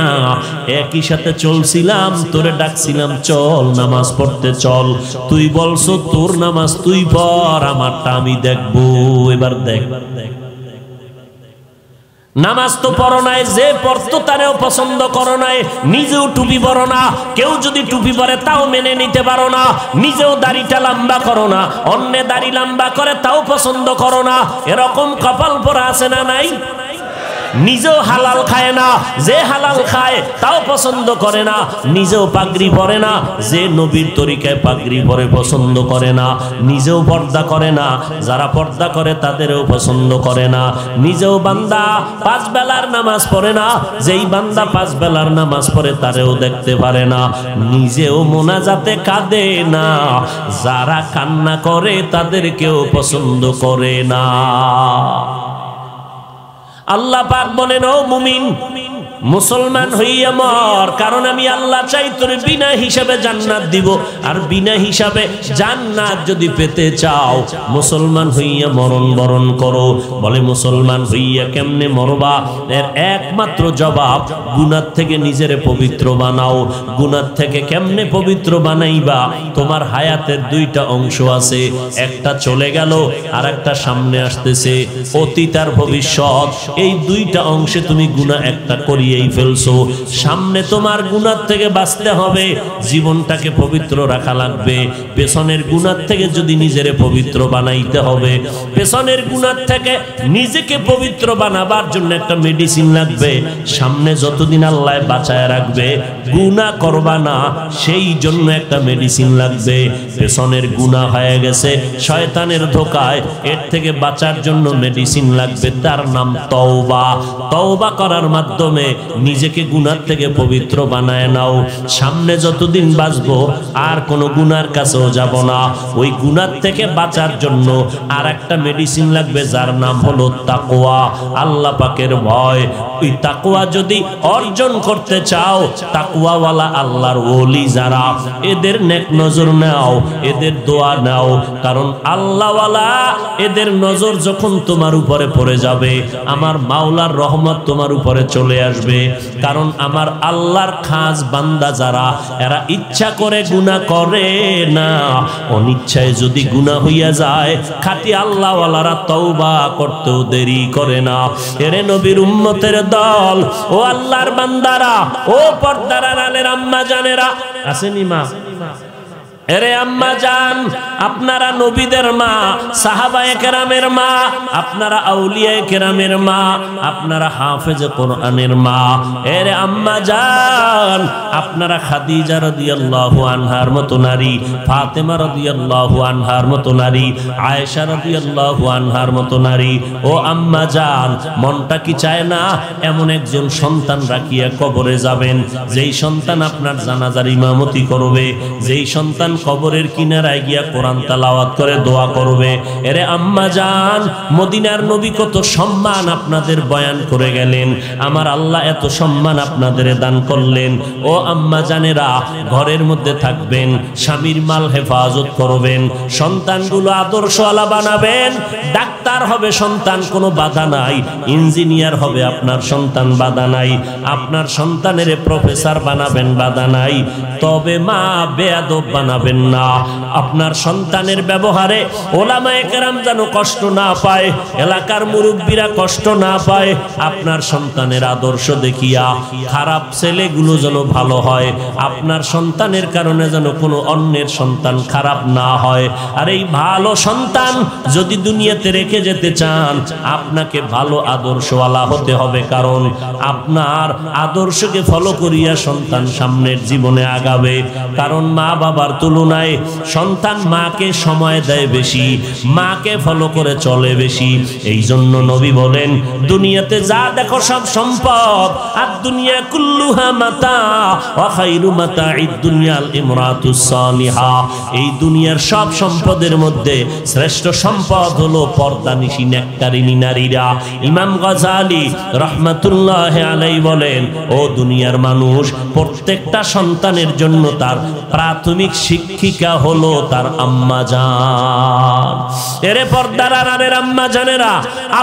একই সাথে চলছিলাম, তোরে ডাকছিলাম চল নামাজ পড়তে চল, তুই বলছো তোর নামাজ তুই পড়, আমারটা আমি দেখবো। এবার দেখ, নামাজ তো পড়ো নাই, যে পড়তো তারেও পছন্দ করো নাই, নিজেও টুপি পরো না, কেউ যদি টুপি পরে তাও মেনে নিতে পারো না, নিজেও দাড়িটা লম্বা করো না, অন্যে দাড়ি লম্বা করে তাও পছন্দ করো না। এরকম কপাল পরা আছে না নাই? নিজেও হালাল খায় না, যে হালাল খায় তাও পছন্দ করে না, নিজেও পাগড়ি পরে না, যে নবীর তরিকায় পাগড়ি পরে পছন্দ করে না, নিজেও পর্দা করে না, যারা পর্দা করে তাদেরও পছন্দ করে না, নিজেও বান্দা 5 বেলার নামাজ পড়ে না, যেই বান্দা 5 বেলার নামাজ পড়ে তারেও দেখতে পারে না, নিজেও মোনাজাতে কাঁদে না, যারা কান্না করে তাদেরকেও পছন্দ করে না। আল্লাহ পাক বলেন, ও মুমিন মুসলমান হইয়া মর, কারণ আমি আল্লাহ চাই তোর বিনা হিসাবে জান্নাত দিব। আর বিনা হিসাবে জান্নাত যদি পেতে চাও মুসলমান হইয়া মরণ বরণ করো। বলে মুসলমান হইয়া কেমনে মরবা? এর একমাত্র জবাব, গুনাহ থেকে নিজেরে পবিত্র বানাও। গুনাহ থেকে কেমনে পবিত্র বানাইবা? তোমার হায়াতের 2টা অংশ আছে, একটা চলে গেল আর একটা সামনে আসতেছে, অতীত আর ভবিষ্যৎ। এই 2টা অংশে তুমি গুনাহ একটা করিয়েই ফেলছো। সামনে তোমার গুনাহ থেকে বাঁচতে হবে, জীবনটাকে পবিত্র রাখা লাগবে। পেছনের গুনাহ থেকে যদি নিজেরে পবিত্র বানাইতে হবে, পেছনের গুনাহ থেকে নিজেকে পবিত্র বানাবার জন্য একটা মেডিসিন লাগবে। সামনে যতদিন আল্লাহ বাঁচায় রাখবে, গুনাহ করবা না, সেই জন্য একটা মেডিসিন লাগবে। পেছনের গুনাহ হয়ে গেছে শয়তানের ধোকায়, এর থেকে বাঁচার জন্য মেডিসিন লাগবে, তার নাম তওবা। তওবা করার মাধ্যমে নিজেকে গুনার থেকে পবিত্র বানায় নাও। সামনে যতদিন বাঁচবো আর কোনো গুনার কাছেও যাব না। ওই গুনার থেকে বাঁচার জন্য আর একটা মেডিসিন লাগবে, যার নাম হলো তাকওয়া, আল্লাহ পাকের ভয়। ওই তাকওয়া যদি অর্জন করতে চাও, তাকওয়াওয়ালা আল্লাহর ওলি যারা, এদের নেক নজর নাও, এদের দোয়া নাও। কারণ আল্লাহওয়ালা এদের নজর যখন তোমার উপরে পড়ে যাবে, আমার মাওলার রহমত তোমার উপরে চলে আসবে। কারণ আমার আল্লাহর খাস বান্দা যারা, এরা ইচ্ছা করে গুনাহ করে না, অনিচ্ছায় যদি গুনাহ হইয়া যায়, খাঁটি আল্লাহওয়ালারা তওবা করতেও দেরি করে না। এরে নবীর উম্মতের দল, ও আল্লাহর বান্দারা, ও পর্দার আড়ালের আম্মা জানেরা, আসেনি মা? এরে আম্মা জান, আপনারা নবীদের মা, সাহাবায়ে কেরামের মা, আপনারা আউলিয়ায়ে কেরামের মা, আপনারা হাফেজে কোরআনের মা। এরে আম্মা জান, আপনারা খাদিজা রাদিয়াল্লাহু আনহার মতো নারী, ফাতেমা রাদিয়াল্লাহু আনহার মতো নারী, আয়েশা রাদিয়াল্লাহু আনহার মতো নারী। ও আম্মা জান, মনটা কি চায় না এমন একজন সন্তান রাখিয়া কবরে যাবেন, যেই সন্তান আপনার জানাজার ইমামতি করবে, যেই সন্তান কবরের কিনারায় গিয়া কোরআন তেলাওয়াত করে দোয়া করবে? এরে আম্মা জান, মদিনার নবী কত সম্মান আপনাদের বয়ান করে গেলেন, আমার আল্লাহ এত সম্মান আপনাদের দান করলেন। ও আম্মা জানেরা, ঘরের মধ্যে থাকবেন, স্বামীর মাল হেফাজত করবেন, সন্তানগুলো আদর্শওয়ালা বানাবেন। ডাক্তার হবে সন্তান, কোনো বাধা নাই। ইঞ্জিনিয়ার হবে আপনার সন্তান, বাধা নাই। আপনার সন্তানের প্রফেসর বানাবেন, বাধা নাই। তবে মা বেয়াদব বানাবেন না। আপনার সন্তানের ব্যবহারে ওলামায়ে কেরাম যেন কষ্ট না পায়, এলাকার মুরব্বীরা কষ্ট না পায়। আপনার সন্তানের আদর্শ দেখিয়া খারাপ ছেলেগুলো যেন ভালো হয়, আপনার সন্তানের কারণে যেন কোনো অন্যের সন্তান খারাপ না হয়। আর এই ভালো সন্তান যদি দুনিয়াতে রেখে যেতে চান, আপনাকে ভালো আদর্শওয়ালা হতে হবে। কারণ আপনার আদর্শকে ফলো করিয়া সন্তান সামনের জীবনে আগাবে। কারণ মা বাবার তুলনায় সন্তান মাকে সময় দেয় বেশি, মাকে ফলো করে চলে বেশি। এই জন্য নবী বলেন, দুনিয়াতে যা দেখো সব সম্পদ, আর দুনিয়া কুল্লুহা মাতা ওয়া খায়রু মাতা'id দুনিয়াল ইমরাতুস সালিহা। এই দুনিয়ার সব সম্পদের মধ্যে শ্রেষ্ঠ সম্পদ হলো পর্দানিশী নেককারিনী নারীরা। ইমাম গাজালি রাহমাতুল্লাহি আলাইহি বলেন, ও দুনিয়ার মানুষ, প্রত্যেকটা সন্তানের জন্য তার প্রাথমিক শিক্ষিকা হলো তার আম্মা জান। এরে পর্দার আড়ালের আম্মা জানেরা,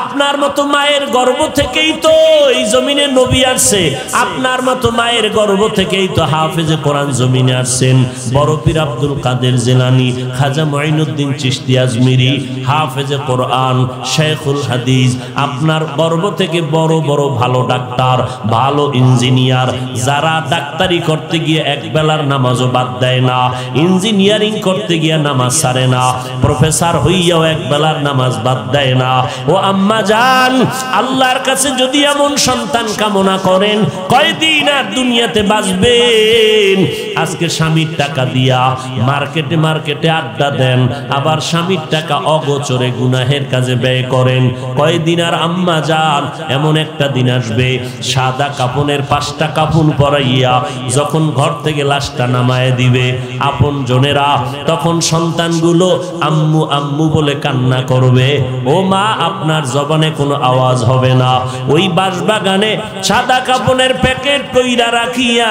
আপনার মতো মায়ের গর্ভ থেকেই তো এই জমিনে নবী আসছে, আপনার মতো মায়ের গর্ভ থেকেই তো হাফেজে কোরআন জমিনে আসছেন। বড় পীর আব্দুল কাদের জিলানী, খাজা মুঈনুদ্দিন চিশতি আজমিরি, হাফেজে কোরআন, শেখুল হাদিস। আপনার গর্ভ থেকে বড় বড় ভালো ডাক্তার, ভালো ইঞ্জিনিয়ার, যারা ডাক্তারি করতে গিয়ে এক বেলার নামাজও বাদ দেয় না, ইঞ্জিনিয়ারিং করতে গিয়ে নামাজ ছাড়ে না, প্রফেসর হইয়াও এক বেলার নামাজ বাদ দেয় না। ও আম্মা জান, আল্লাহর কাছে যদি এমন সন্তান কামনা করেন, কয়দিন আর দুনিয়াতে বাঁচবেন? আজকে স্বামীর টাকা দিয়া মার্কেটে মার্কেটে আড্ডা দেন, আবার স্বামীর টাকা অগোচরে গুনাহের কাজে ব্যয় করেন। কয়দিন আর আম্মা জান? এমন একটা দিন আসবে, সাদা কাফনের 5টা কাফন পরাইয়া যখন ঘর থেকে লাশটা নামায় দিবে আপন জনেরা, তখন সন্তানগুলো আম্মু আম্মু বলে কান্না করবে। ও মা, আপনার জবানে কোনো আওয়াজ হবে না। ওই বাঁশবাগানে সাদা কাফনের প্যাকেট কইরা রাখিয়া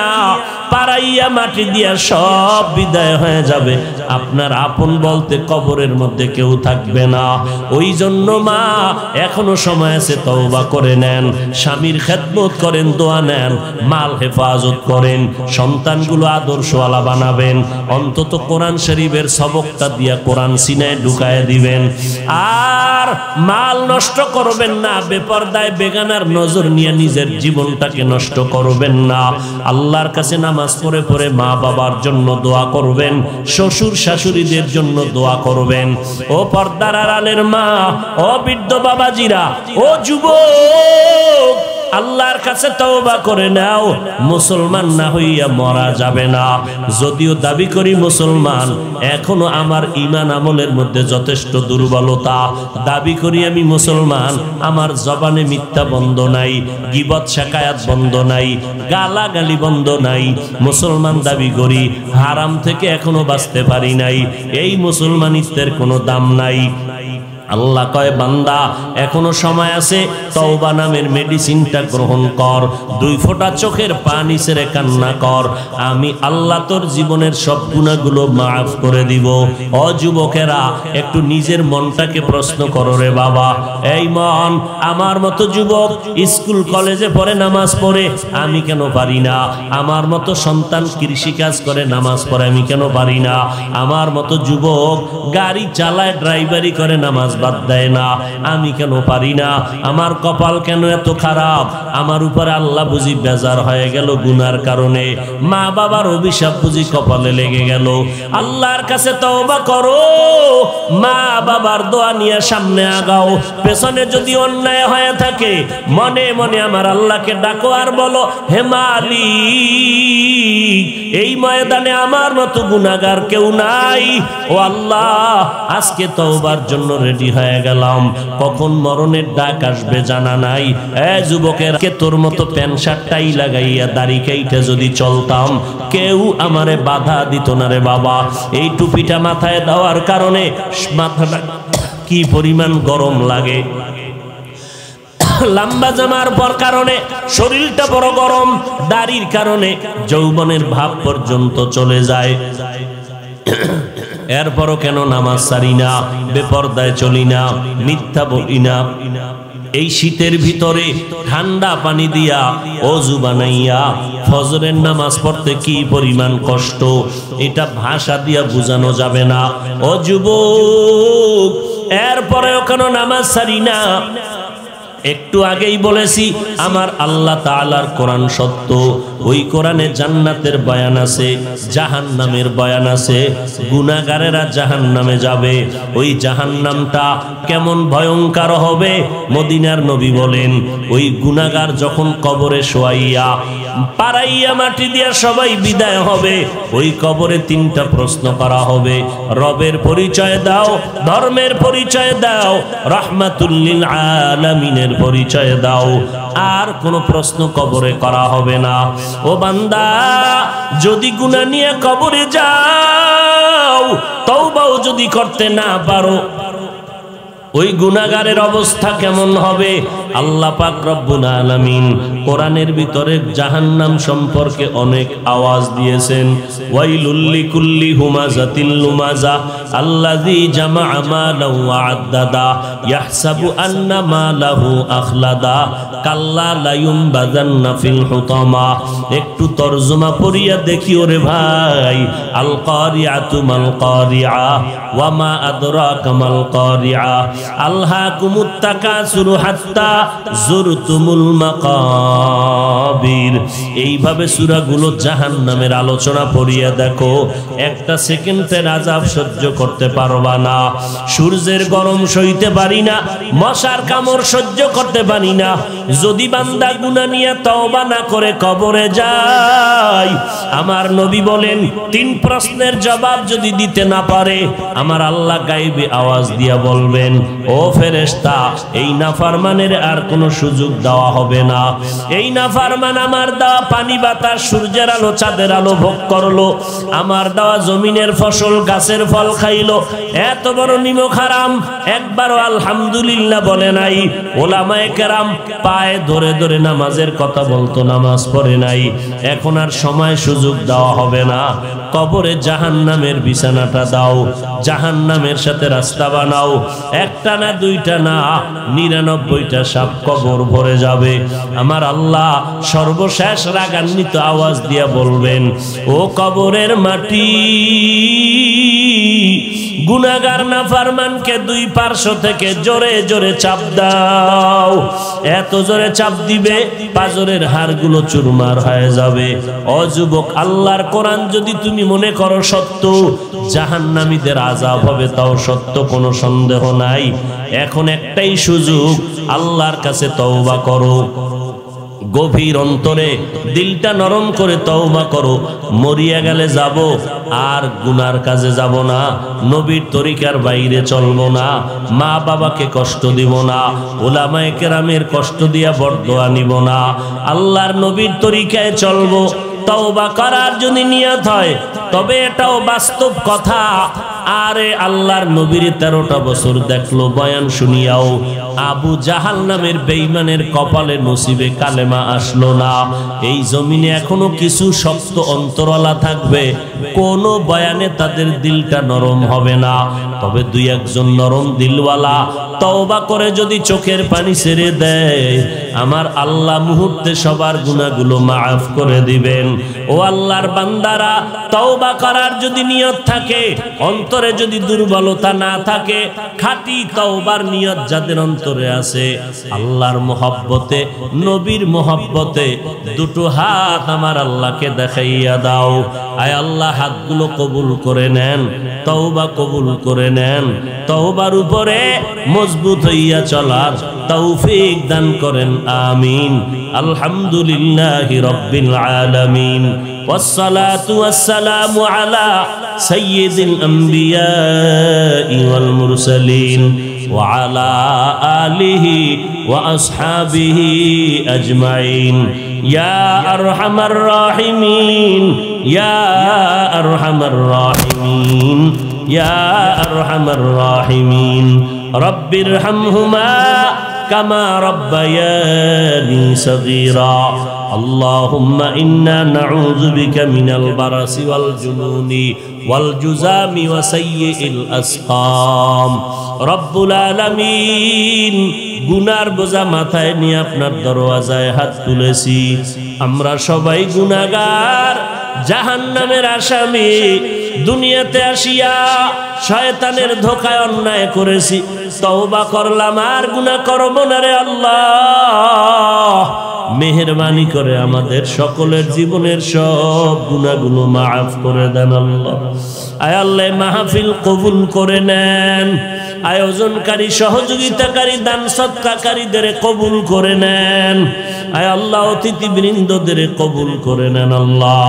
পাড়াইয়া মাটি দিয়া সব বিদায় হয়ে যাবে। আপনার আপন বলতে কবরের মধ্যে কেউ থাকবে না। ওই জন্য মা, এখনো সময় আছে, তওবা করে নেন, স্বামীর খেদমত করেন, দোয়া নেন, মাল হেফাজত করেন, সন্তানগুলো আদর্শওয়ালা বানাবেন। অন্তত কোরআন শরীফের সবকটা দিয়া কোরআন সিনায় ঢুকায় দিবেন। আর মাল নষ্ট করবেন না, বেপরদায় বেগানার নজর নিয়ে নিজের জীবনটাকে নষ্ট করবেন না। আল্লাহর কাছে নামাজ পড়ে পড়ে মা বাবার জন্য দোয়া করবেন, শ্বশুর শাশুড়িদের জন্য দোয়া করবেন। ও পর্দার আড়ালের মা, ও বৃদ্ধ বাবাজিরা, ও যুবক, আল্লাহর কাছে তওবা করে নাও। মুসলমান না হইয়া মরা যাবে না। যদিও দাবি করি মুসলমান, এখনো আমার ঈমান আমলের মধ্যে যথেষ্ট দুর্বলতা। দাবি করি আমি মুসলমান, আমার জবানে মিথ্যা বন্ধ নাই, গীবত শাকায়াত বন্ধ নাই, গালাগালি বন্ধ নাই। মুসলমান দাবি করি, হারাম থেকে এখনো বাঁচতে পারি নাই। এই মুসলমানিত্বের কোনো দাম নাই। আল্লাহ কয় বান্দা এখনো সময় আছে, তওবা নামের মেডিসিনটা গ্রহণ কর, 2 ফোঁটা চোখের পানি ছেড়ে কান্না কর, আমি আল্লাহ তোর জীবনের সব গুনাহগুলো মাফ করে দিব। ও যুবকেরা, একটু নিজের মনটাকে প্রশ্ন করো রে বাবা। এই মন, আমার মতো যুবক স্কুল কলেজে পড়ে, নামাজ পড়ে, আমি কেন পারি না? আমার মতো সন্তান কৃষিকাজ করে, নামাজ পড়ে, আমি কেন পারি না? আমার মতো যুবক গাড়ি চালায়, ড্রাইভারি করে, নামাজ বাদ দেয় না, আমি কেন পারি না? আমার কপাল কেন এত খারাপ? আমার উপরে আল্লাহ বুঝি বেজার হয়ে গেল গুনার কারণে, মা বাবার অভিশাপ বুঝি কপালে লেগে গেল। আল্লাহর কাছে তওবা করো, মা বাবার দোয়া নিয়ে সামনে আগাও। পেছনে যদি অন্যায় হয়ে থাকে, মনে মনে আমার আল্লাহকে ডাকো আর বলো, হে মালিক, এই ময়দানে আমার মতো গুনাহগার কেউ নাই। ও আল্লাহ, আজকে তওবার জন্য রেডি হয়ে গেলাম, কখন মরণের ডাক আসবে জানা নাই। এ যুবকের, কে তোর মতো প্যান্ট শার্ট টাই লাগাইয়া দাড়ি কাইটা যদি চলতাম, কেউ আমারে বাধা দিত না রে বাবা। এই টুপিটা মাথায় দেওয়ার কারণে মাথাটা কি পরিমাণ গরম লাগে, লম্বা জামার পর কারণে শরীরটা বড় গরম, দাড়ির কারণে যৌবনের ভাব পর্যন্ত চলে যায়। এরপরও কেন নামাজ ছাড়ি না, বেপরদায় চলি না, মিথ্যা বলি না? এই শীতের ভিতরে ঠান্ডা পানি দিয়া ওযু বানাইয়া ফজরের নামাজ পড়তে কি পরিমাণ কষ্ট, এটা ভাষা দিয়া বোঝানো যাবে না। ও যুবক, এরপরেও কেন নামাজ ছাড়ি না? একটু আগেই বলেছি, আমার আল্লাহ তাআলার কোরআন সত্য। ওই কোরআনে জান্নাতের বয়ান আছে, জাহান্নামের বয়ান আছে। গুনাহগারেরা জাহান্নামে যাবে। ওই জাহান্নামটা কেমন ভয়ঙ্কর হবে, মদিনার নবী বলেন, ওই গুনাহগার যখন কবরে শোয়াইয়া পাড়াইয়া মাটি দিয়া সবাই বিদায় হবে, ওই কবরে 3টা প্রশ্ন করা হবে। রবের পরিচয় দাও, ধর্মের পরিচয় দাও, রাহমাতুল লিল আলামিনের পরিচয় দাও। আর কোন প্রশ্ন কবরে করা হবে না। ও বান্দা, যদি গুনাহ নিয়ে কবরে যাও, তওবাও যদি করতে না পারো, ওই গুনাহগারের অবস্থা কেমন হবে? আল্লাহ পাক রব্বুল আলামিন কোরআনের ভিতরে জাহান্নাম সম্পর্কে অনেক আওয়াজ দিয়েছেন। ওয়াইলুল লিকুল্লি হুমাযাতিল লুমাযা আল্লাযী জামাআ মালাহু ওয়া আদ্দাদা ইয়াহসাবু আন্না মালাহু আখলাদা কাল্লা লা ইউমবাযান্না ফিল হুতামা। একটু তরজমা পড়িয়া দেখি ওরে ভাই। আল কারিআতু মাল কারিআ ওয়া মা আদরাকা মাল কারিআ আলহাকুমুত তাকাসুরু হাত্তা যুরতুমুল মাকাবির। এইভাবে সূরাগুলো জাহান্নামের আলোচনা পড়িয়া দেখো, একটা সেকেন্ডের আযাব সহ্য করতে পারবা না। সূর্যের গরম সইতে পারি না, মশার কামড় সহ্য করতে পারি না। যদি বান্দা গুনাহ নিয়ে তওবা না করে কবরে যায়, আমার নবী বলেন 3 প্রশ্নের জবাব যদি দিতে না পারে, আমার আল্লাহ গায়েবে আওয়াজ দিয়া বলবেন, ও ফেরেশতা, এই নাফরমানের আর কোনো সুযোগ দেওয়া হবে না। এই নাফরমান আমার দেওয়া পানি বাতাস, সূর্যের আলো, চাঁদের আলো ভোগ করলো, আমার দেওয়া জমিনের ফসল, গাছের ফল খাইলো, এত বড় নিমক হারাম, একবারও আলহামদুলিল্লাহ বলে নাই। ওলামায়ে কেরাম পায়ে ধরে ধরে নামাজের কথা বলতো, নামাজ পড়ে নাই। এখন আর সময় সুযোগ দেওয়া হবে না। কবরে জাহান্নামের বিছানাটা দাও, জাহান্নামের সাথে রাস্তা বানাও। একটা না, 2টা না, 99টা সাপ কবর ভরে যাবে। আমার আল্লাহ সর্বশেষ রাগান্বিত আওয়াজ দিয়া বলবেন, ও কবরের মাটি, গুনাহগার নাফরমানকে 2 পার্শ্ব থেকে জোরে জোরে চাপ দাও। এত জোরে চাপ দিবে, পাজরের হাড়গুলো চুরমার হয়ে যাবে। ও যুবক, আল্লাহর কোরআন যদি তুমি মনে করো সত্য, জাহান্নামীদের আযাব হবে তাও সত্য, কোনো সন্দেহ নাই। এখন একটাই সুযোগ, আল্লাহর কাছে তওবা করো। গভীর অন্তরে দিলটা নরম করে তওবা করো। মরিয়া গেলে যাব, আর গুনার কাজে যাব না, নবীর তরিকার বাইরে চলবো না, মা বাবাকে কষ্ট দিব না, উলামায়ে কেরামের কষ্ট দিয়া বরদোয়া নিব না, আল্লাহর নবীর তরিকায় চলবো। তওবা করার যদি নিয়ত হয় তবে এটাও বাস্তব কথা। আরে আল্লাহর নবীর 13টা বছর দেখলো বয়ান শুনিয়াও আবু জাহাল নামের বেঈমানের কপালে নসিবে কালেমা আসলো না। এই জমিনে এখনো কিছু শক্ত অন্তরওয়ালা থাকবে, কোন বয়ানে তাদের দিলটা নরম হবে না। তবে দুই একজন নরম দিলওয়ালা তওবা করে যদি চোখের পানি ছেড়ে দেয়, আমার আল্লাহ মুহূর্তে সবার গুনাহগুলো মাফ করে দিবেন। ও আল্লাহর বান্দারা, তওবা করার যদি নিয়ত থাকে, অন্তরে যদি দুর্বলতা না থাকে, খাঁটি তওবার নিয়ত যাদের অন্তরে আছে, আল্লাহর মহব্বতে, নবীর মহব্বতে দুটো হাত আমার আল্লাহকে দেখাইয়া দাও। আয় আল্লাহ, হাতগুলো কবুল করে নেন, তওবা কবুল করে নেন, তওবার উপরে মজবুত হইয়া চলার তৌফিক দান করেন, আমিন। আলহামদুলিল্লাহি রাব্বিল আলামিন, ওয়াসসালাতু ওয়াসসালামু আলা সাইয়্যিদিল আম্বিয়াই ওয়াল মুরসালিন ওয়া আলা আলিহি ওয়া আসহাবিহি আজমাইন। ইয়া আরহামার রাহিমিন, ইয়া আরহামার রাহিমিন, ইয়া আরহামার রাহিমিন। রব্বিরহামহুমা কামা রব্বায়ানি সগীরা। আল্লাহুম্মা ইন্না নাউযু বিকা মিনাল বারাসি ওয়াল জুনুনি ওয়াল জুযামি ওয়া সাইয়্যিল আসকাম। রব্বুল আলামিন, গুনার বোঝা মাথায় নিয়ে আপনার দরওয়াজায় হাত তুলেছি। আমরা সবাই গুনাহগার, জাহান্নামের আসামি। দুনিয়াতে আসিয়া শয়তানের ধোঁকায় অন্যায় করেছি, তওবা করলাম, আর গুনাহ করব না রে আল্লাহ। মেহেরবানি করে আমাদের সকলের জীবনের সব গুনাহগুলো মাফ করে দেন আল্লাহ। আয় আল্লাহ, মাহফিল কবুল করে নেন। আয়োজনকারী, সহযোগিতাকারী, দান সদকাকারীদের কবুল করে নেন। আয় আল্লাহ, অতিথিবৃন্দদের কবুল করে নেন আল্লাহ।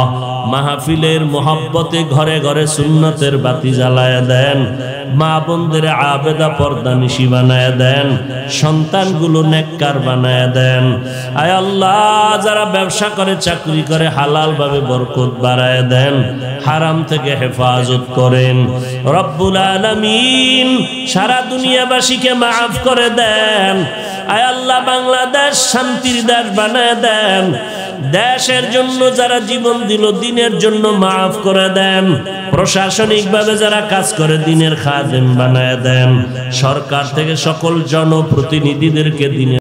মাহফিলের মোহাব্বতে ঘরে ঘরে সুন্নতের বাতি জ্বালায় দেন। মা বোনদের আবেদা পর্দানিশী বানায় দেন। সন্তানগুলো নেককার বানায় দেন। আয় আল্লাহ, যারা ব্যবসা করে, চাকরি করে, হালাল ভাবে বরকত বাড়ায় দেন। হারাম থেকে হেফাজত করেন রব্বুল আলামিন। সারা দুনিয়াবাসীকে মাফ করে দেন। আয় আল্লাহ, বাংলাদেশ শান্তির দেশ বানায় দেন। দেশের জন্য যারা জীবন দিল, দিনের জন্য মাফ করে দেন। প্রশাসনিক ভাবে যারা কাজ করে, দিনের খাদেম বানায় দেন। সরকার থেকে সকল জনপ্রতিনিধিদেরকে দিনের